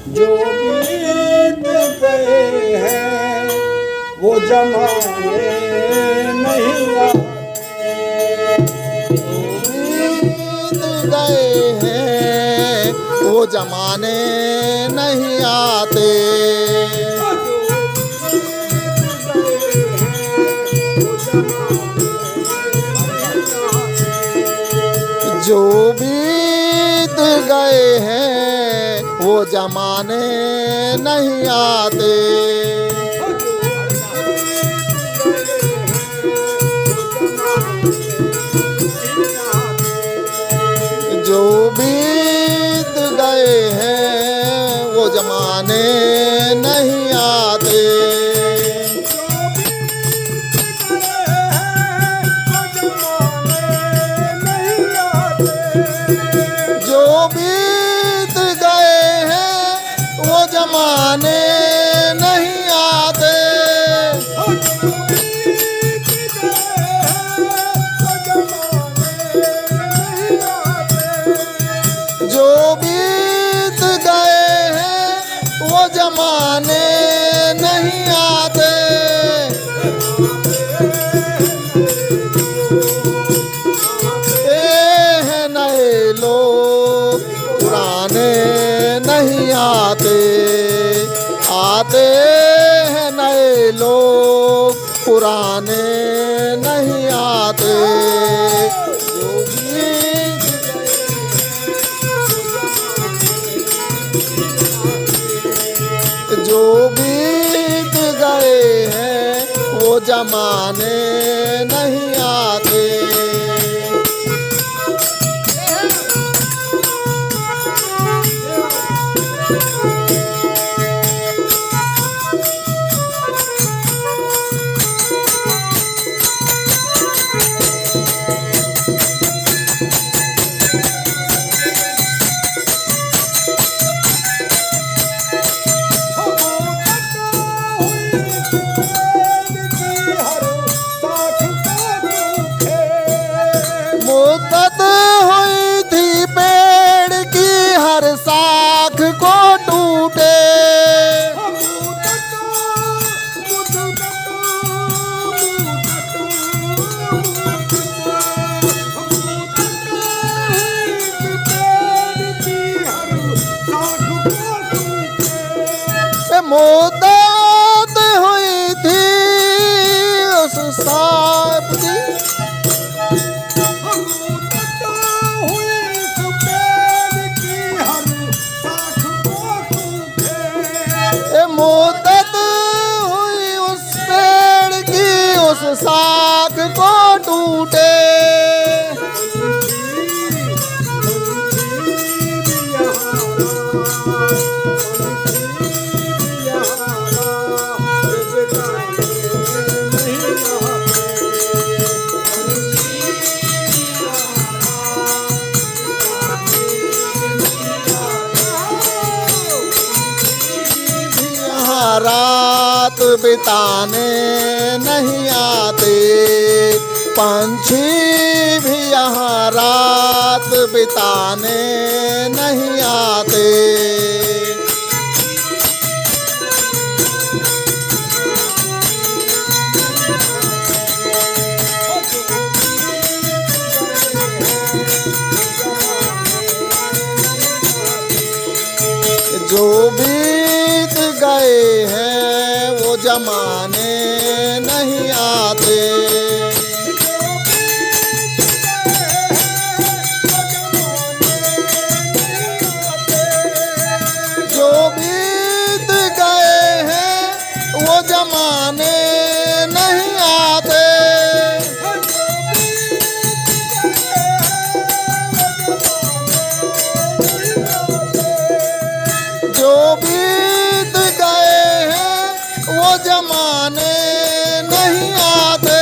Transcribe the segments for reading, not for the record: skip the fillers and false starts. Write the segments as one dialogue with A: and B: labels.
A: जो बीत गए हैं वो जमाने नहीं आते।
B: बीत गए हैं वो जमाने नहीं आते। जो बीत गए हैं वो जमाने नहीं आते। जो बीत गए हैं वो जमाने नहीं आते। जो बीत गए हैं वो जमाने नहीं आते। जो बीत गए हैं वो जमाने नहीं आते। हैं नए लोग पुराने नहीं आते। आते हैं नए लोग पुराने नहीं आते। जो बीत गए हैं वो जमाने नहीं आते। मुद्दत हुई थी पेड़ की हर शाख को टूटे। मुद्दत हुई थी उस सांप की। मुद्दत हुई उस पेड़ की उस शाख को टूटे। रात बिताने नहीं आते। पंछी भी यहाँ रात बिताने नहीं आते। जो बीत गए हैं वो जमाने नहीं आते। जो बीत गए हैं वो जमाने नहीं आते। जो बीत गए हैं वो जमाने नहीं आते।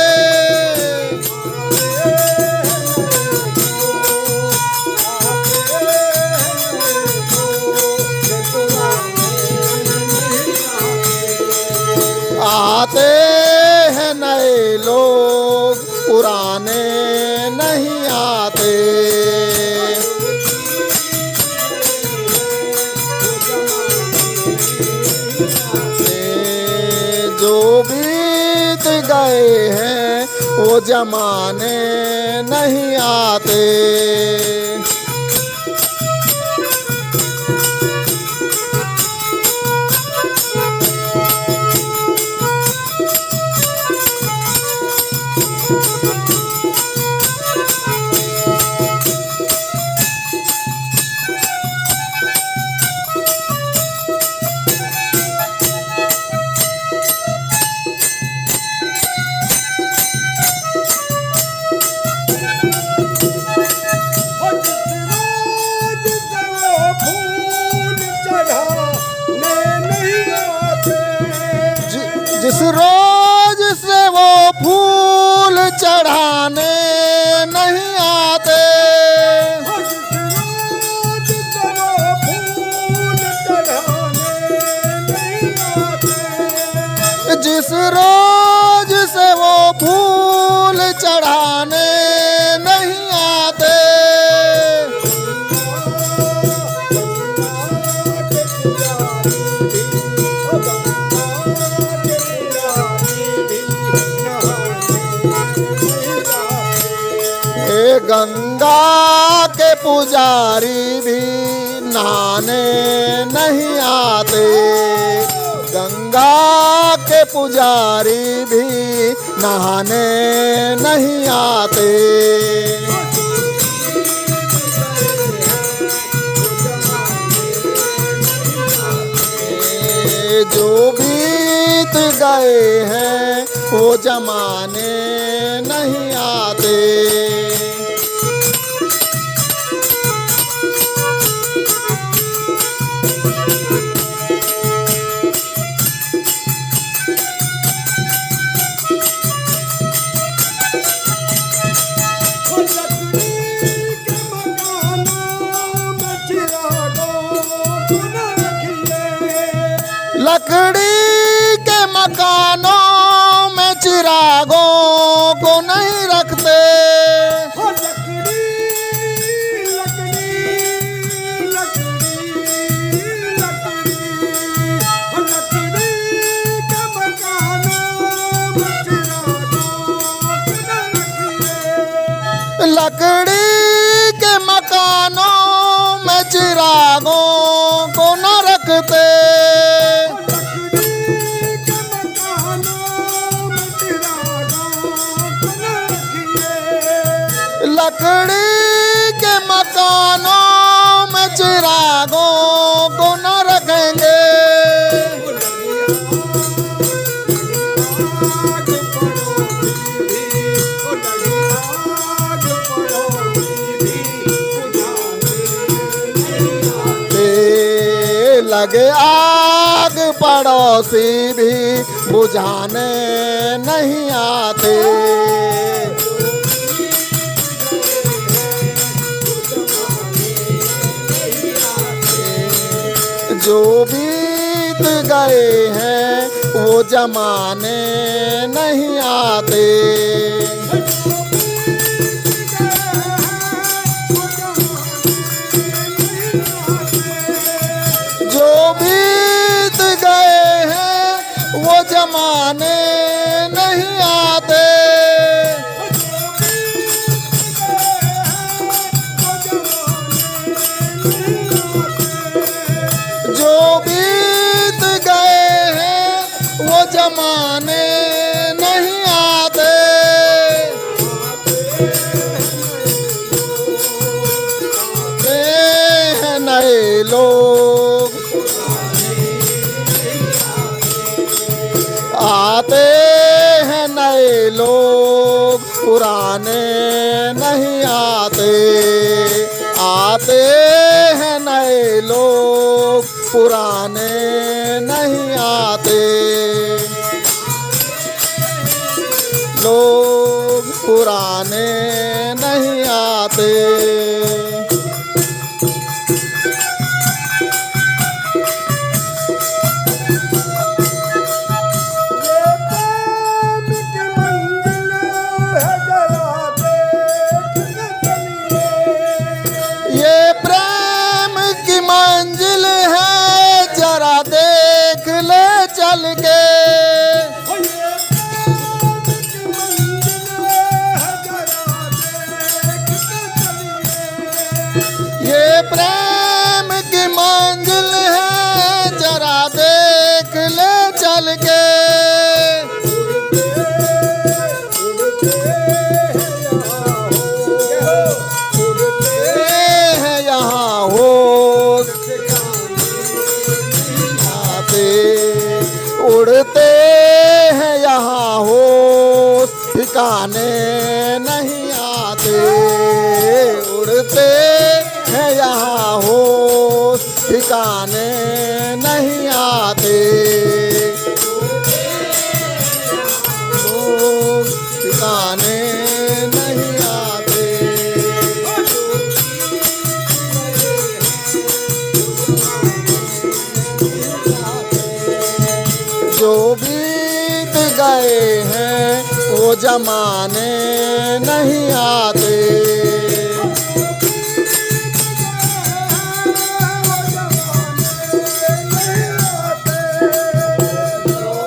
B: आते हैं नए लोग पुराने नहीं आते। गए हैं वो जमाने नहीं आते।
A: जिस रोज से वो फूल चढ़ाने नहीं आते,
B: जिस रोज से वो फूल चढ़ाने नहीं आते। गंगा के पुजारी भी नहाने नहीं आते, गंगा के पुजारी भी नहाने नहीं आते। जो बीत गए हैं वो जमाने नहीं आते। लकड़ी के मकानों में चिरागों को नहीं रखते, लकड़ी के मकानों में चिरागों को न रखते। लकड़ी के मकानों में चिरागों को न रखेंगे। लगे आग पड़ोसी भी बुझाने नहीं आते। जो बीत गए हैं वो जमाने नहीं आते। जो बीत गए हैं वो जमाने नहीं आते। जो बीत गए हैं वो जमाने नहीं आते। हैं नए लोग आते हैं, नए लोग पुराने नहीं आते। आते हैं नए लोग पुराने नहीं आते। लोग पुराने नहीं आते। ये प्रेम की मंजिल है जरा देख ले चल के।
A: आते, उड़ते हैं यहाँ होश ठिकाने नहीं आते, उड़ते हैं यहाँ होश ठिकाने नहीं आते, होश ठिकाने नहीं आते। जो बीत गए हैं वो जमाने नहीं आते,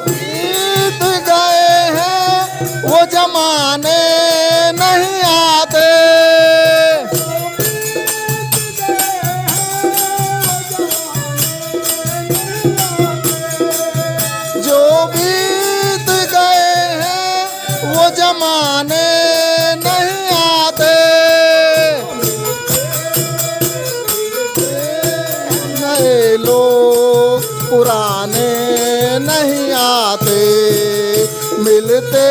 A: बीत गए हैं वो जमाने नहीं आते, जो बीत गए हैं वो जमाने नहीं आते, नए लोग पुराने नहीं आते, मिलते